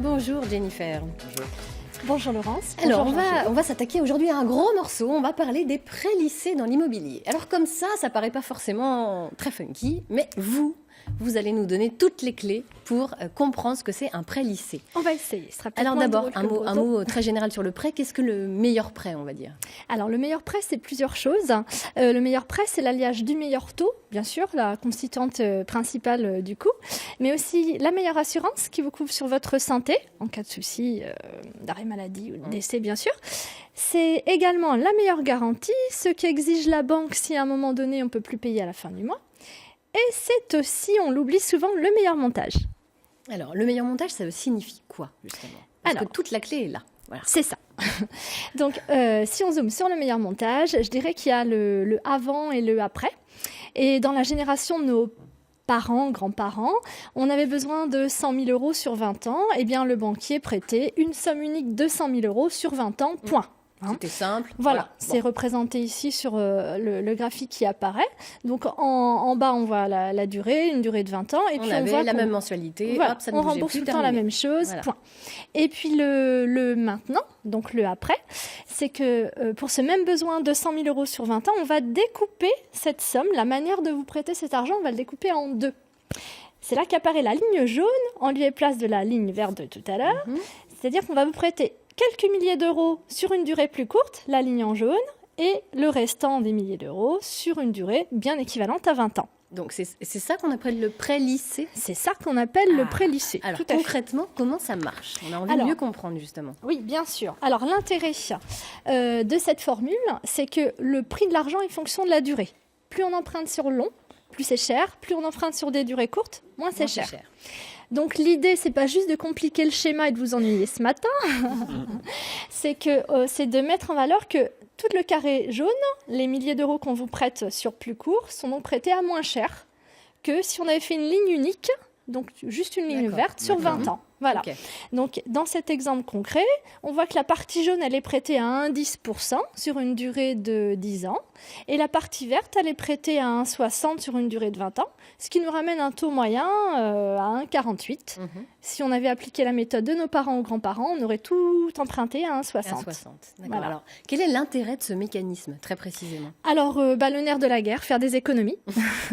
Bonjour Jennifer. Bonjour. Bonjour Laurence. Alors Bonjour on va s'attaquer aujourd'hui à un gros morceau, on va parler des prêts lissés dans l'immobilier. Alors comme ça paraît pas forcément très funky, mais vous allez nous donner toutes les clés pour comprendre ce que c'est un prêt lissé. On va essayer. Ce sera peut-être Alors moins d'abord, drôle que un mot très général sur le prêt. Qu'est-ce que le meilleur prêt, on va dire? Alors le meilleur prêt, c'est plusieurs choses. Le meilleur prêt, c'est l'alliage du meilleur taux, bien sûr, la constituante principale du coût, mais aussi la meilleure assurance qui vous couvre sur votre santé, en cas de souci, d'arrêt maladie ou de décès, bien sûr. C'est également la meilleure garantie, ce qu'exige la banque si à un moment donné, on ne peut plus payer à la fin du mois. Et c'est aussi, on l'oublie souvent, le meilleur montage. Alors, le meilleur montage, ça signifie quoi, justement? Parce que toute la clé est là. Voilà. C'est ça. Donc, si on zoome sur le meilleur montage, je dirais qu'il y a le avant et le après. Et dans la génération de nos parents, grands-parents, on avait besoin de 100 000 euros sur 20 ans. Eh bien, le banquier prêtait une somme unique de 100 000 euros sur 20 ans, point. C'était simple. Voilà, c'est représenté ici sur le graphique qui apparaît. Donc en bas, on voit la durée, une durée de 20 ans. Et on puis avait on voit la même mensualité, voilà, hop, ça ne on bougeait rembourse plus, tout le temps la même chose, voilà. point. Et puis le maintenant, donc le après, c'est que pour ce même besoin de 100 000 euros sur 20 ans, on va découper cette somme, la manière de vous prêter cet argent, on va le découper en deux. C'est là qu'apparaît la ligne jaune en lieu et place de la ligne verte de tout à l'heure. C'est-à-dire qu'on va vous prêter quelques milliers d'euros sur une durée plus courte, la ligne en jaune, et le restant des milliers d'euros sur une durée bien équivalente à 20 ans. Donc c'est ça qu'on appelle le prêt lissé? C'est ça qu'on appelle le prêt lissé. Alors tout à concrètement, comment ça marche? On a envie de mieux comprendre justement. Oui, bien sûr. Alors l'intérêt de cette formule, c'est que le prix de l'argent est fonction de la durée. Plus on emprunte sur long, plus c'est cher. Plus on emprunte sur des durées courtes, moins c'est cher. Donc l'idée, c'est pas juste de compliquer le schéma et de vous ennuyer ce matin, c'est de mettre en valeur que tout le carré jaune, les milliers d'euros qu'on vous prête sur plus court, sont donc prêtés à moins cher que si on avait fait une ligne unique, donc juste une ligne verte sur 20 ans. Voilà. Okay. Donc, dans cet exemple concret, on voit que la partie jaune, elle est prêtée à 1,10% sur une durée de 10 ans. Et la partie verte, elle est prêtée à 1,60 sur une durée de 20 ans, ce qui nous ramène un taux moyen à 1,48. Si on avait appliqué la méthode de nos parents ou grands-parents, on aurait tout emprunté à 1,60. Voilà. Alors, quel est l'intérêt de ce mécanisme, très précisément? Alors, le nerf de la guerre, faire des économies.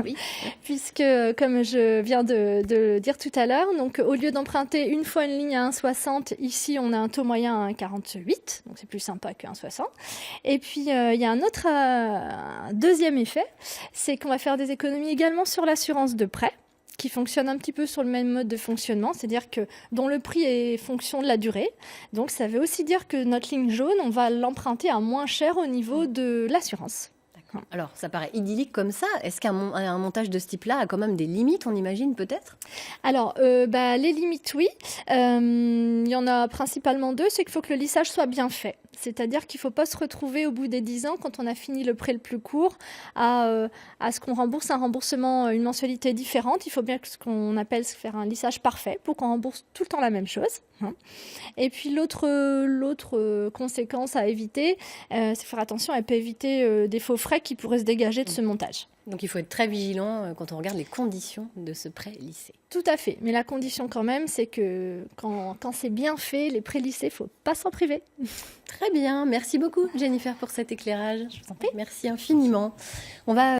Oui. Puisque, comme je viens de le dire tout à l'heure, donc au lieu d'emprunter une fois une ligne à 1,60, ici on a un taux moyen à 1,48, donc c'est plus sympa que 1,60. Et puis il y a un deuxième effet, c'est qu'on va faire des économies également sur l'assurance de prêt, qui fonctionne un petit peu sur le même mode de fonctionnement, c'est-à-dire que dont le prix est fonction de la durée. Donc ça veut aussi dire que notre ligne jaune, on va l'emprunter à moins cher au niveau de l'assurance. Alors, ça paraît idyllique comme ça. Est-ce qu'un montage de ce type-là a quand même des limites, on imagine, peut-être? Alors, les limites, oui. Il y en a principalement deux. C'est qu'il faut que le lissage soit bien fait. C'est-à-dire qu'il ne faut pas se retrouver au bout des 10 ans, quand on a fini le prêt le plus court, à ce qu'on rembourse un remboursement, une mensualité différente. Il faut bien que ce qu'on appelle faire un lissage parfait pour qu'on rembourse tout le temps la même chose. Et puis l'autre conséquence à éviter, c'est faire attention, elle peut éviter des faux frais qui pourraient se dégager de ce montage. Donc il faut être très vigilant quand on regarde les conditions de ce prêt lissé. Tout à fait, mais la condition quand même, c'est que quand c'est bien fait, les prêts lissés, il ne faut pas s'en priver. Très bien, merci beaucoup Jennifer pour cet éclairage. Je vous en prie. Merci infiniment. On va